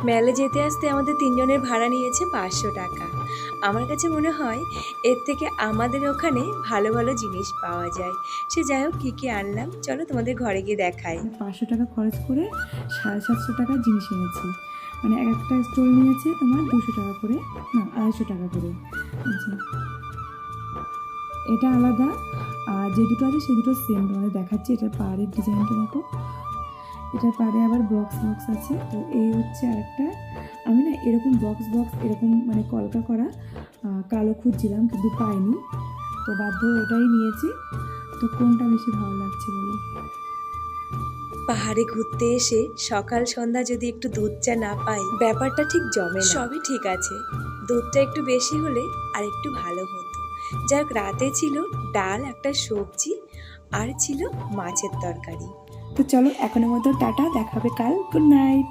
মেলে যেতে আসতে আমাদের তিনজনের ভাড়া নিয়েছে 500 টাকা। আমার কাছে মনে হয় এর থেকে আমাদের ওখানে ভালো ভালো জিনিস পাওয়া যায়। সে যাই হোক, কী কী আনলাম চলো তোমাদের ঘরে গিয়ে দেখাই। 500 টাকা খরচ করে 750 টাকার জিনিস এনেছি। মানে এক একটা স্টোল নিয়েছে তোমার 200 টাকা করে, না 250 টাকা করে। আচ্ছা, এটা আলাদা, আর যে দুটো আছে সে দুটো সেম। তোমাদের দেখাচ্ছি, এটার পাড়ের ডিজাইনটা দেখো, এটার পাড়ে আবার বক্স বক্স আছে। তো এই হচ্ছে আরেকটা। আমি না এরকম বক্স বক্স এরকম মানে কলকা করা কালো খুঁজছিলাম, কিন্তু পাইনি, তো বাধ্য হয়ে ওটাই নিয়েছি। তো কোনটা বেশি ভালো লাগছে বলো? পাহাড়ে ঘুরতে এসে সকাল সন্ধ্যা যদি একটু দুধ চা না পাই, ব্যাপারটা ঠিক জমে না। সবই ঠিক আছে, দুধটা একটু বেশি হলে আর একটু ভালো হতো। যাক, রাতে ছিল ডাল, একটা সবজি, আর ছিল মাছের তরকারি। তো চলো এখনের মতো টাটা, দেখাবে কাল, গুড নাইট।